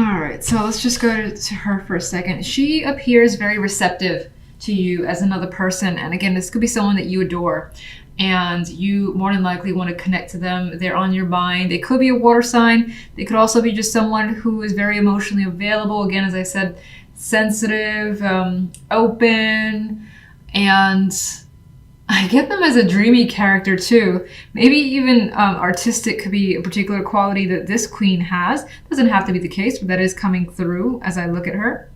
All right, so let's just go to her for a second. She appears very receptive to you as another person. And again, this could be someone that you adore and you more than likely want to connect to them. They're on your mind. They could be a water sign. They could also be just someone who is very emotionally available. Again, as I said, sensitive, open, and I get them as a dreamy character too. Maybe even artistic could be a particular quality that this queen has. Doesn't have to be the case, but that is coming through as I look at her.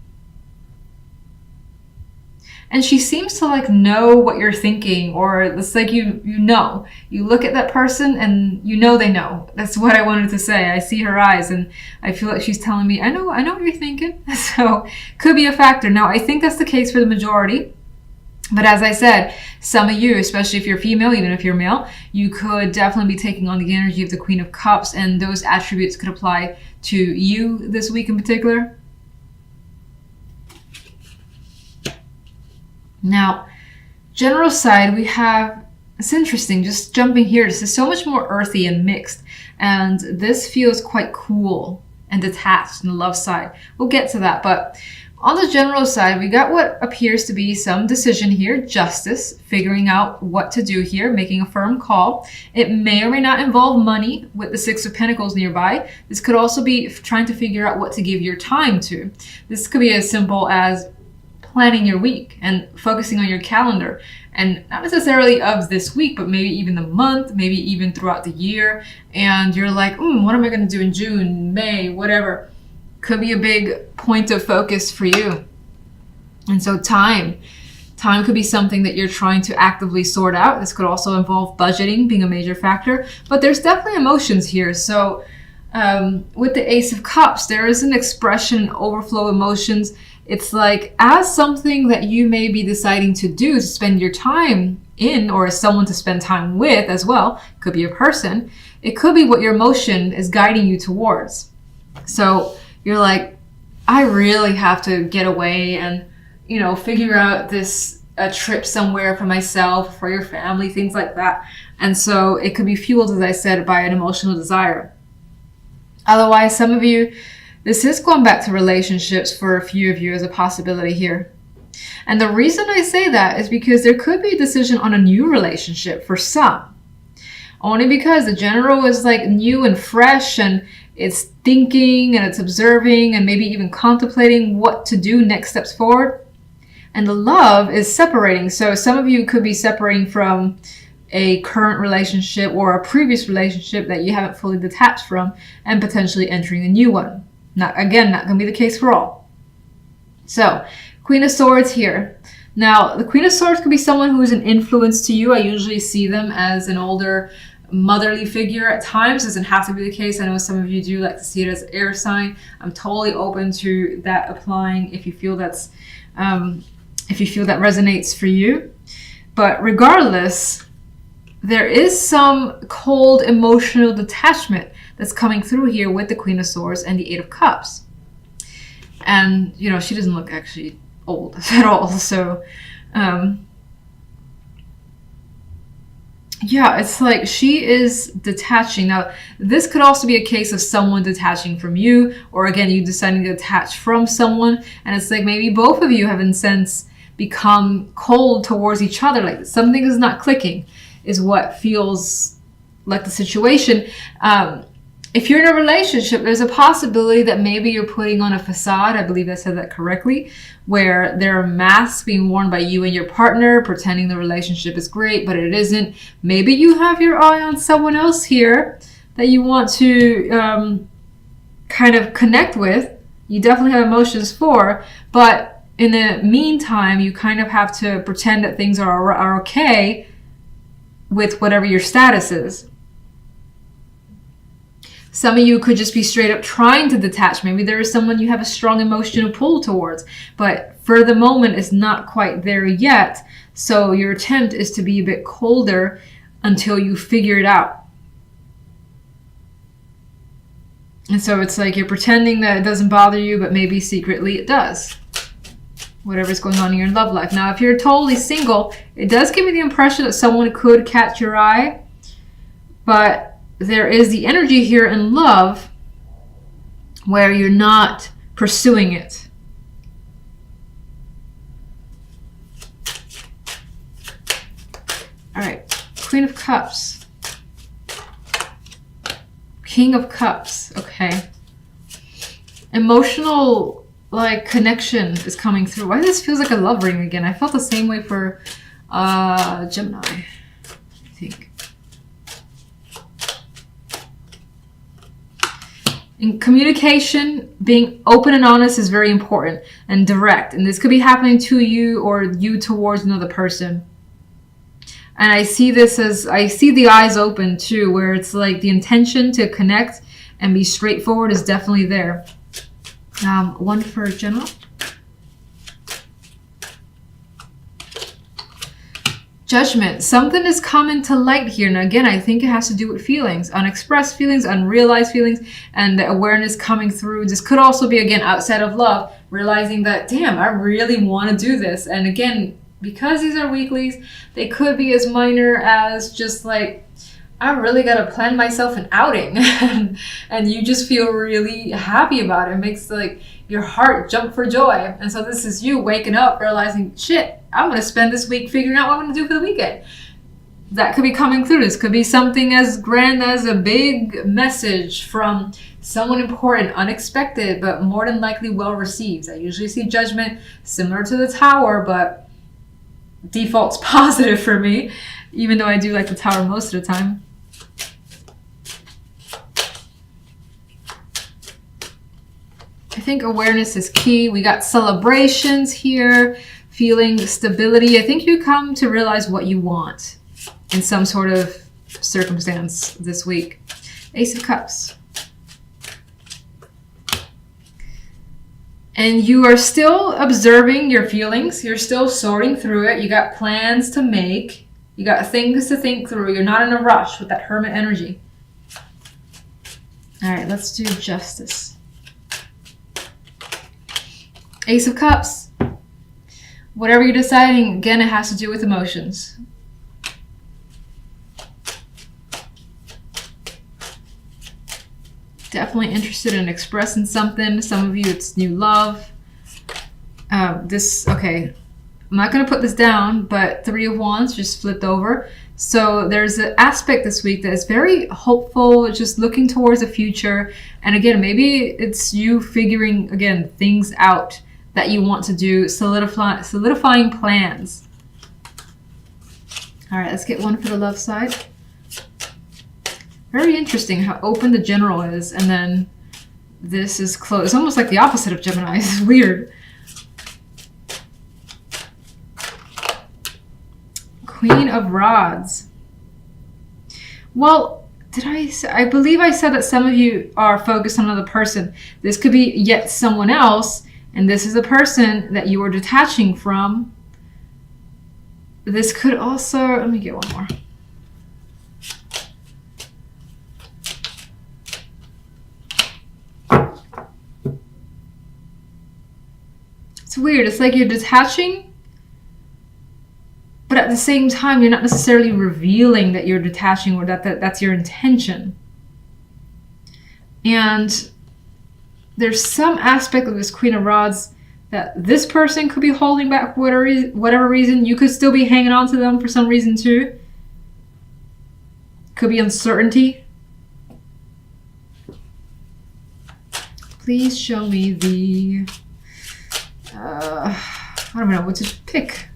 And she seems to like know what you're thinking, or it's like you know. You look at that person and you know they know. That's what I wanted to say. I see her eyes and I feel like she's telling me, I know what you're thinking. So could be a factor. Now I think that's the case for the majority. But as I said, some of you, especially if you're female, even if you're male, you could definitely be taking on the energy of the Queen of Cups, and those attributes could apply to you this week in particular. Now, general side, we have, it's interesting, just jumping here, this is so much more earthy and mixed, and this feels quite cool and detached on the love side. We'll get to that, but on the general side, we got what appears to be some decision here, justice, figuring out what to do here, making a firm call. It may or may not involve money with the Six of Pentacles nearby. This could also be trying to figure out what to give your time to. This could be as simple as planning your week and focusing on your calendar, and not necessarily of this week, but maybe even the month, maybe even throughout the year. And you're like, what am I going to do in June, May, whatever. Could be a big point of focus for you. And so time could be something that you're trying to actively sort out. This could also involve budgeting being a major factor, but there's definitely emotions here. So with the Ace of Cups, there is an expression, overflow emotions. It's like as something that you may be deciding to do, to spend your time in, or as someone to spend time with as well. Could be a person. It could be what your emotion is guiding you towards. So you're like, I really have to get away and, figure out a trip somewhere for myself, for your family, things like that. And so it could be fueled, as I said, by an emotional desire. Otherwise, some of you, this is going back to relationships for a few of you as a possibility here. And the reason I say that is because there could be a decision on a new relationship for some. Only because the general is like new and fresh, and it's thinking and it's observing and maybe even contemplating what to do next steps forward. And the love is separating. So some of you could be separating from a current relationship or a previous relationship that you haven't fully detached from and potentially entering a new one. Not going to be the case for all. So Queen of Swords here. Now, the Queen of Swords could be someone who is an influence to you. I usually see them as an older motherly figure at times. Doesn't have to be the case. I know some of you do like to see it as an air sign. I'm totally open to that applying if you feel that resonates for you. But regardless, there is some cold emotional detachment that's coming through here with the Queen of Swords and the Eight of Cups. And, she doesn't look actually old at all. So, it's like she is detaching. Now, this could also be a case of someone detaching from you, or again, you deciding to detach from someone. And it's like maybe both of you have in a sense become cold towards each other. Like something is not clicking is what feels like the situation. If you're in a relationship, there's a possibility that maybe you're putting on a facade. I believe I said that correctly, where there are masks being worn by you and your partner, pretending the relationship is great, but it isn't. Maybe you have your eye on someone else here that you want to kind of connect with. You definitely have emotions for, but in the meantime, you kind of have to pretend that things are okay with whatever your status is. Some of you could just be straight up trying to detach. Maybe there is someone you have a strong emotional pull towards, but for the moment it's not quite there yet. So your attempt is to be a bit colder until you figure it out. And so it's like you're pretending that it doesn't bother you, but maybe secretly it does. Whatever's going on in your love life. Now, if you're totally single, it does give me the impression that someone could catch your eye, but there is the energy here in love where you're not pursuing it. All right, Queen of Cups. King of Cups, okay. Emotional, like, connection is coming through. Why this feels like a love ring again? I felt the same way for Gemini, I think. In communication, being open and honest is very important, and direct. And this could be happening to you or you towards another person. And I see this as, I see the eyes open too, where it's like the intention to connect and be straightforward is definitely there. One for general. Judgment. Something is coming to light here. And again, I think it has to do with feelings, unexpressed feelings, unrealized feelings, and the awareness coming through. This could also be, again, outside of love, realizing that, damn, I really want to do this. And again, because these are weeklies, they could be as minor as just like, I really got to plan myself an outing. And you just feel really happy about it. It makes like your heart jump for joy. And so this is you waking up, realizing, shit, I'm going to spend this week figuring out what I'm going to do for the weekend. That could be coming through. This could be something as grand as a big message from someone important, unexpected, but more than likely well received. I usually see Judgment similar to the Tower, but default's positive for me, even though I do like the Tower most of the time. I think awareness is key. We got celebrations here, feeling stability. I think you come to realize what you want in some sort of circumstance this week. Ace of Cups. And you are still observing your feelings. You're still sorting through it. You got plans to make. You got things to think through. You're not in a rush with that Hermit energy. All right, let's do Justice. Ace of Cups. Whatever you're deciding, again, it has to do with emotions. Definitely interested in expressing something. Some of you, it's new love. Okay, I'm not going to put this down, but Three of Wands just flipped over. So there's an aspect this week that is very hopeful, just looking towards the future. And again, maybe it's you figuring, again, things out that you want to do, solidifying plans. All right, let's get one for the love side. Very interesting how open the general is, and then this is closed. It's almost like the opposite of Gemini. It's weird. Queen of Rods. Well, I believe I said that some of you are focused on another person. This could be yet someone else, and this is a person that you are detaching from. This could also, let me get one more. It's weird. It's like you're detaching, but at the same time, you're not necessarily revealing that you're detaching or that's your intention. And there's some aspect of this Queen of Rods that this person could be holding back for whatever reason. You could still be hanging on to them for some reason too. Could be uncertainty. Please show me the... I don't know what to pick.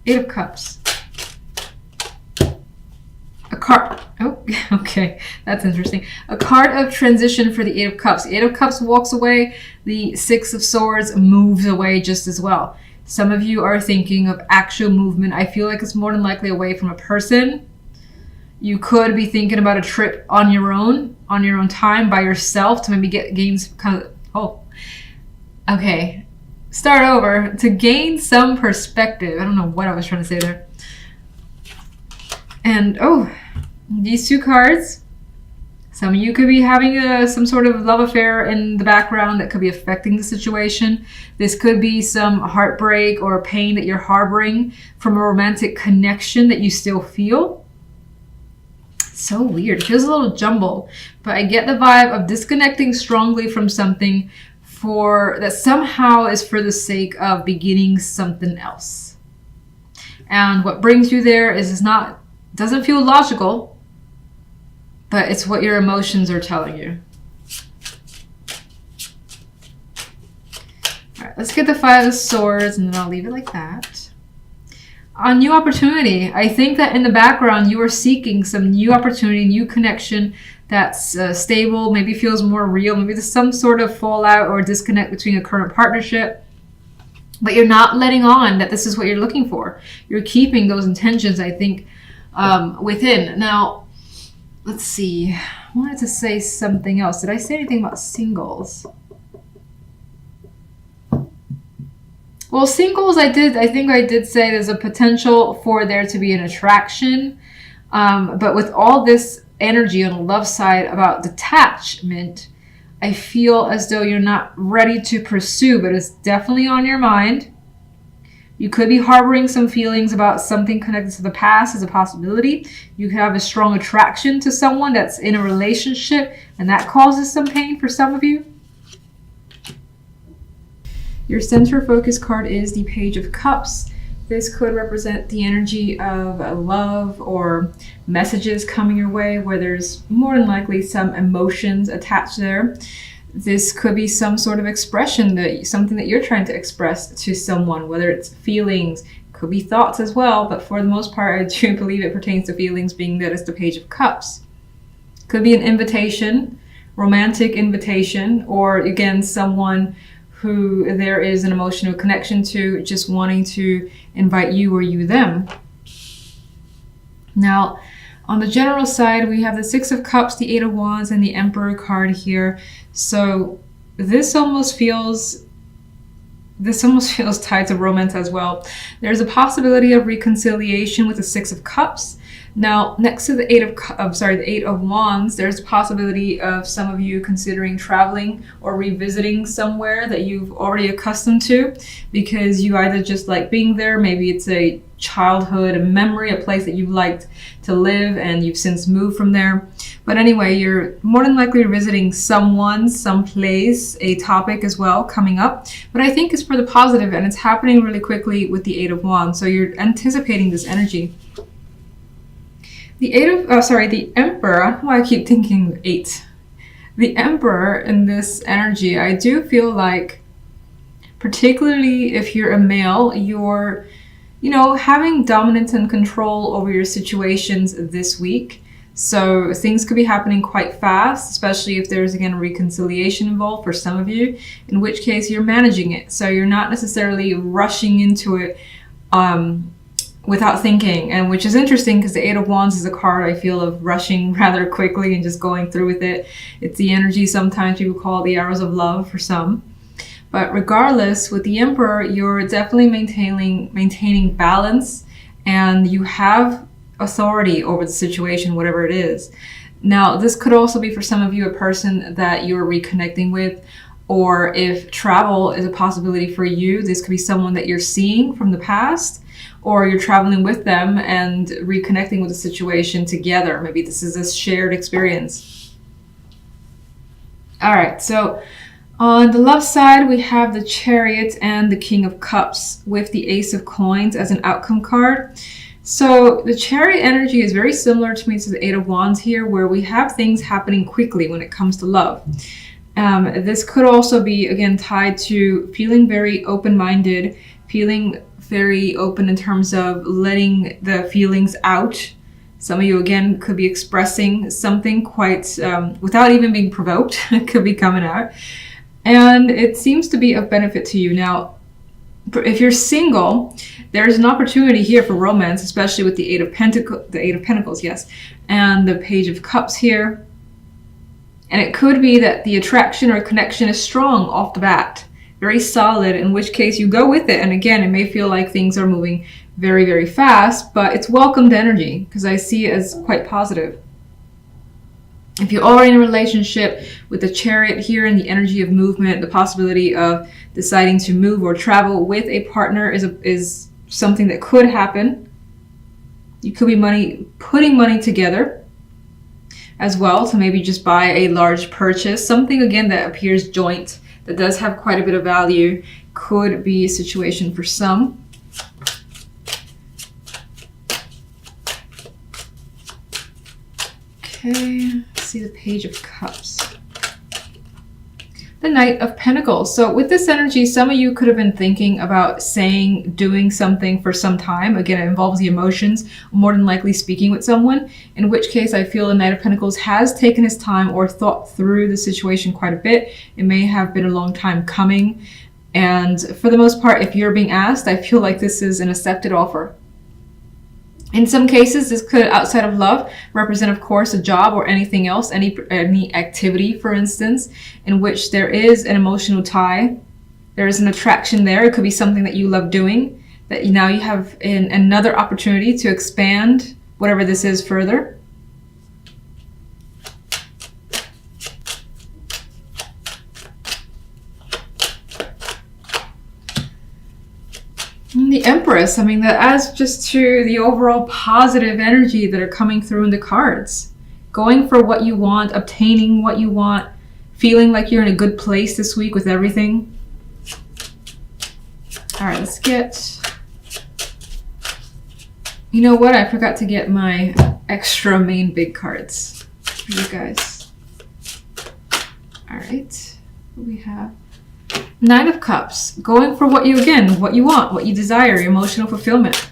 Eight of Cups. A card. Oh, okay. That's interesting. A card of transition for the Eight of Cups. The Eight of Cups walks away. The Six of Swords moves away just as well. Some of you are thinking of actual movement. I feel like it's more than likely away from a person. You could be thinking about a trip on your own time by yourself to maybe gain some kind of... Oh, okay. Start over to gain some perspective. I don't know what I was trying to say there. And oh, these two cards. Some of you could be having some sort of love affair in the background that could be affecting the situation. This could be some heartbreak or pain that you're harboring from a romantic connection that you still feel. So weird. It feels a little jumbled, but I get the vibe of disconnecting strongly from something for that somehow is for the sake of beginning something else. And what brings you there is not doesn't feel logical, but it's what your emotions are telling you. All right, let's get the Five of Swords, and then I'll leave it like that. A new opportunity. I think that in the background you are seeking some new opportunity, new connection that's stable, maybe feels more real. Maybe there's some sort of fallout or disconnect between a current partnership, but you're not letting on that this is what you're looking for. You're keeping those intentions, I think, within. Now, let's see. I wanted to say something else. Did I say anything about singles? Well, singles, I think I did say there's a potential for there to be an attraction. But with all this energy on the love side about detachment, I feel as though you're not ready to pursue, but it's definitely on your mind. You could be harboring some feelings about something connected to the past as a possibility. You could have a strong attraction to someone that's in a relationship, and that causes some pain for some of you. Your center focus card is the Page of Cups. This could represent the energy of love or messages coming your way where there's more than likely some emotions attached there. This could be some sort of expression, something that you're trying to express to someone, whether it's feelings, could be thoughts as well, but for the most part, I do believe it pertains to feelings, being that it's the Page of Cups. Could be an invitation, romantic invitation, or again, someone who there is an emotional connection to, just wanting to invite you or you them. Now, on the general side, we have the Six of Cups, the Eight of Wands, and the Emperor card here. So this almost feels tied to romance as well. There's a possibility of reconciliation with the Six of Cups. Now, next to the Eight of Wands, there's a possibility of some of you considering traveling or revisiting somewhere that you've already accustomed to, because you either just like being there, maybe it's a childhood memory, a place that you've liked to live and you've since moved from there. But anyway, you're more than likely visiting someone, someplace, a topic as well coming up. But I think it's for the positive, and it's happening really quickly with the Eight of Wands. So you're anticipating this energy. The Emperor, I don't know why I keep thinking 8. The Emperor in this energy, I do feel like, particularly if you're a male, you're, having dominance and control over your situations this week. So things could be happening quite fast, especially if there's, again, a reconciliation involved for some of you, in which case you're managing it. So you're not necessarily rushing into it, without thinking, and which is interesting because the Eight of Wands is a card I feel of rushing rather quickly and just going through with it. It's the energy sometimes people call the arrows of love for some. But regardless, with the Emperor, you're definitely maintaining balance, and you have authority over the situation, whatever it is. Now, this could also be for some of you a person that you're reconnecting with, or if travel is a possibility for you, this could be someone that you're seeing from the past, or you're traveling with them and reconnecting with the situation together. Maybe this is a shared experience. All right, so on the love side, we have the Chariot and the King of Cups with the Ace of Coins as an outcome card. So the Chariot energy is very similar to me to the Eight of Wands here, where we have things happening quickly when it comes to love. This could also be, again, tied to feeling very open-minded, feeling very open in terms of letting the feelings out. Some of you, again, could be expressing something quite, without even being provoked, it could be coming out. And it seems to be of benefit to you. Now, if you're single, there's an opportunity here for romance, especially with the Eight of Pentacles, yes, and the Page of Cups here. And it could be that the attraction or connection is strong off the bat, very solid, in which case you go with it. And again, it may feel like things are moving very, very fast, but it's welcomed energy because I see it as quite positive. If you're already in a relationship, with the Chariot here and the energy of movement, the possibility of deciding to move or travel with a partner is something that could happen. You could be putting money together. as well, to maybe just buy a large purchase. Something, again, that appears joint, that does have quite a bit of value, could be a situation for some. Okay, let's see the Page of Cups. The Knight of Pentacles. So with this energy, some of you could have been thinking about saying, doing something for some time. Again, it involves the emotions, more than likely speaking with someone, in which case I feel the Knight of Pentacles has taken his time or thought through the situation quite a bit. It may have been a long time coming. And for the most part, if you're being asked, I feel like this is an accepted offer. In some cases, this could, outside of love, represent, of course, a job or anything else, any activity, for instance, in which there is an emotional tie. There is an attraction there. It could be something that you love doing, that now you have another opportunity to expand whatever this is further. The Empress, I mean, that adds just to the overall positive energy that are coming through in the cards. Going for what you want, obtaining what you want, feeling like you're in a good place this week with everything. All right, let's get... You know what? I forgot to get my extra main big cards for you guys. All right, what do we have? Nine of Cups, going for what you want, what you desire, emotional fulfillment,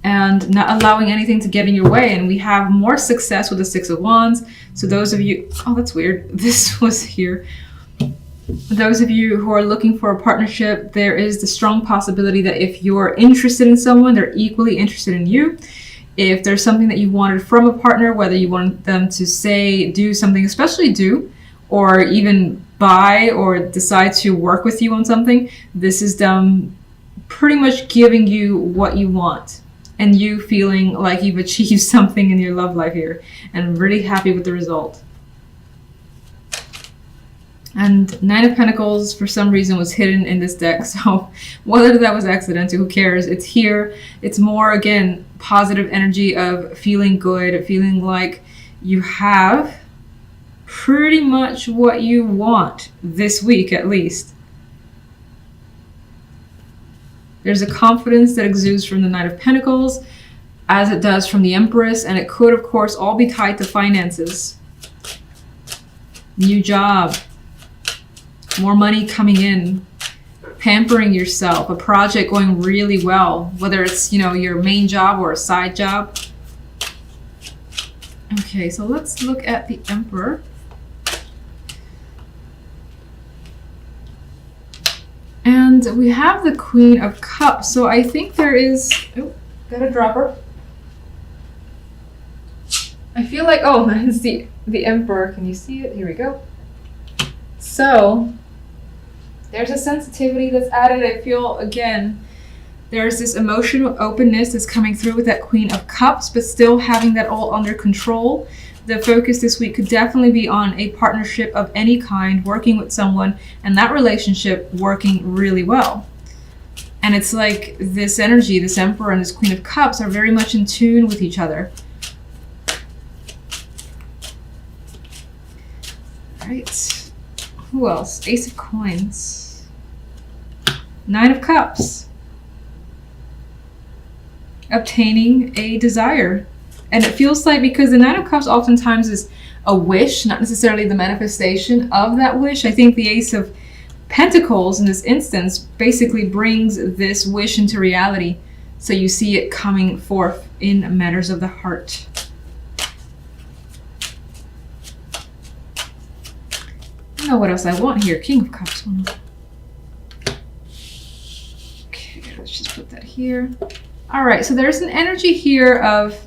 and not allowing anything to get in your way. And we have more success with the Six of Wands. So those of you, oh, that's weird. This was here. Those of you who are looking for a partnership, there is the strong possibility that if you're interested in someone, they're equally interested in you. If there's something that you wanted from a partner, whether you want them to say, do something, especially do, or even buy or decide to work with you on something, this is them pretty much giving you what you want and you feeling like you've achieved something in your love life here and really happy with the result. And Nine of Pentacles, for some reason, was hidden in this deck, so whether that was accidental, who cares? It's here. It's more, again, positive energy of feeling good, feeling like you have pretty much what you want this week, at least. There's a confidence that exudes from the Knight of Pentacles, as it does from the Empress, and it could, of course, all be tied to finances. New job, more money coming in, pampering yourself, a project going really well, whether it's, you know, your main job or a side job. Okay, so let's look at the Emperor. And we have the Queen of Cups. So I think there is... Oh, got a dropper. I feel like... Oh, it's the Emperor. Can you see it? Here we go. So there's a sensitivity that's added. I feel, again, there's this emotional openness that's coming through with that Queen of Cups, but still having that all under control. The focus this week could definitely be on a partnership of any kind, working with someone, and that relationship working really well. And it's like this energy, this Emperor and this Queen of Cups are very much in tune with each other. All right. Who else? Ace of Coins. Nine of Cups. Obtaining a desire. And it feels like, because the Nine of Cups oftentimes is a wish, not necessarily the manifestation of that wish. I think the Ace of Pentacles in this instance basically brings this wish into reality. So you see it coming forth in matters of the heart. I don't know what else I want here. King of Cups. Okay, let's just put that here. All right, so there's an energy here of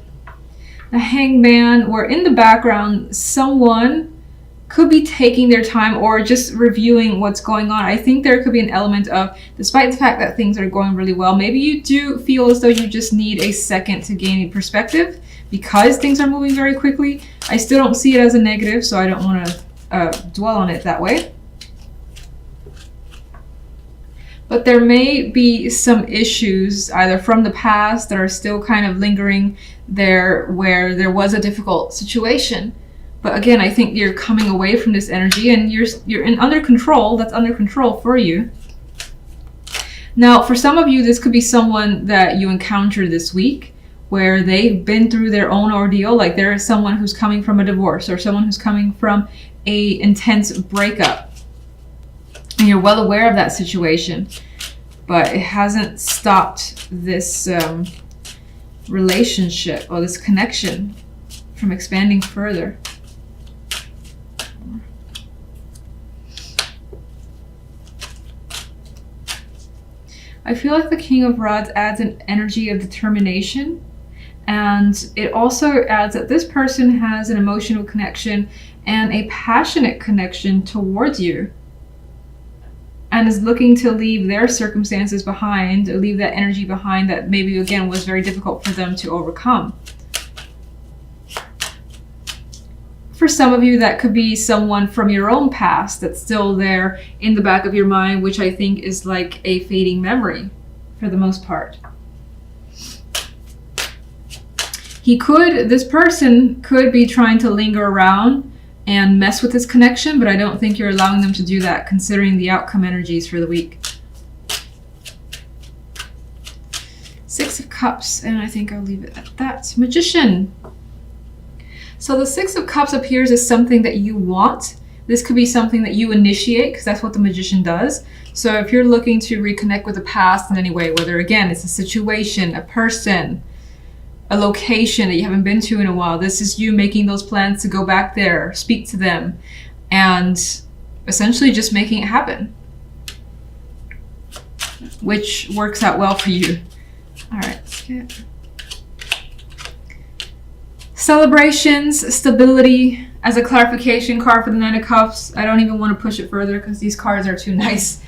the Hangman, where in the background, someone could be taking their time or just reviewing what's going on. I think there could be an element of, despite the fact that things are going really well, maybe you do feel as though you just need a second to gain a perspective because things are moving very quickly. I still don't see it as a negative, so I don't want to dwell on it that way. But there may be some issues either from the past that are still kind of lingering there, where there was a difficult situation. But again, I think you're coming away from this energy and you're in under control. That's under control for you. Now, for some of you, this could be someone that you encounter this week where they've been through their own ordeal. Like there is someone who's coming from a divorce or someone who's coming from a intense breakup. And you're well aware of that situation, but it hasn't stopped this relationship or this connection from expanding further. I feel like the King of Rods adds an energy of determination, and it also adds that this person has an emotional connection and a passionate connection towards you, and is looking to leave their circumstances behind, or leave that energy behind that maybe again was very difficult for them to overcome. For some of you, that could be someone from your own past that's still there in the back of your mind, which I think is like a fading memory for the most part. This person could be trying to linger around and mess with this connection, but I don't think you're allowing them to do that considering the outcome energies for the week. Six of Cups, and I think I'll leave it at that. Magician. So the Six of Cups appears as something that you want. This could be something that you initiate, because that's what the Magician does. So if you're looking to reconnect with the past in any way, whether again it's a situation, a person, a location that you haven't been to in a while, this is you making those plans to go back there, speak to them, and essentially just making it happen, which works out well for you. All right, let's get celebrations, stability as a clarification card for the Nine of Cups. I don't even want to push it further because these cards are too nice.